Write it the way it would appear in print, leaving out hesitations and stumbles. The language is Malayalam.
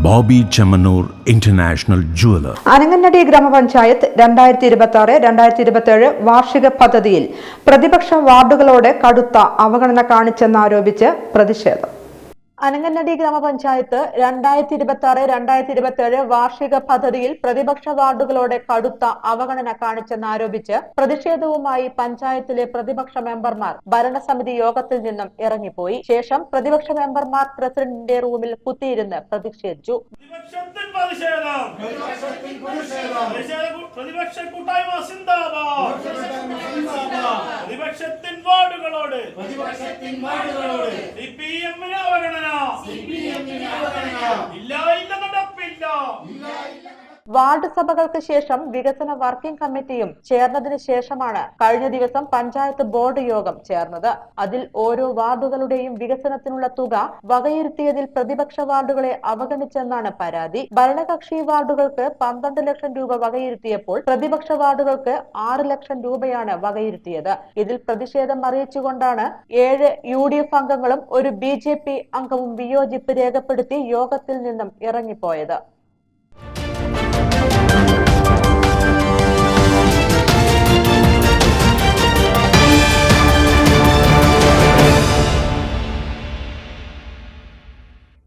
Bobby Chemmanur international jeweller. അനങ്ങന്നടി ഗ്രാമപഞ്ചായത്ത് 2026-2027 വാർഷിക പദ്ധതിയിൽ പ്രതിപക്ഷ വാർഡുകളോട് കടുത്ത അവഗണന കാണിച്ചെന്നാരോപിച്ച് പ്രതിഷേധം. അനങ്ങന്നടി ഗ്രാമപഞ്ചായത്ത് 2026-2027 വാർഷിക പദ്ധതിയിൽ പ്രതിപക്ഷ വാർഡുകളോടെ കടുത്ത അവഗണന കാണിച്ചെന്നാരോപിച്ച് പ്രതിഷേധവുമായി പഞ്ചായത്തിലെ പ്രതിപക്ഷ മെമ്പർമാർ ഭരണസമിതി യോഗത്തിൽ നിന്നും ഇറങ്ങിപ്പോയി. ശേഷം പ്രതിപക്ഷ മെമ്പർമാർ പ്രസിഡന്റിന്റെ റൂമിൽ കുത്തിയിരുന്ന് പ്രതിഷേധിച്ചു. വാർഡ് സഭകൾക്ക് ശേഷം വികസന വർക്കിംഗ് കമ്മിറ്റിയും ചേർന്നതിന് ശേഷമാണ് കഴിഞ്ഞ ദിവസം പഞ്ചായത്ത് ബോർഡ് യോഗം ചേർന്നത്. അതിൽ ഓരോ വാർഡുകളുടെയും വികസനത്തിനുള്ള തുക വകയിരുത്തിയതിൽ പ്രതിപക്ഷ വാർഡുകളെ അവഗണിച്ചെന്നാണ് പരാതി. ഭരണകക്ഷി വാർഡുകൾക്ക് 12 ലക്ഷം രൂപ വകയിരുത്തിയപ്പോൾ പ്രതിപക്ഷ വാർഡുകൾക്ക് 6 ലക്ഷം രൂപയാണ് വകയിരുത്തിയത്. ഇതിൽ പ്രതിഷേധം അറിയിച്ചുകൊണ്ടാണ് 7 UDF അംഗങ്ങളും ഒരു BJP അംഗവും വിയോജിപ്പ് രേഖപ്പെടുത്തി യോഗത്തിൽ നിന്നും ഇറങ്ങിപ്പോയത്.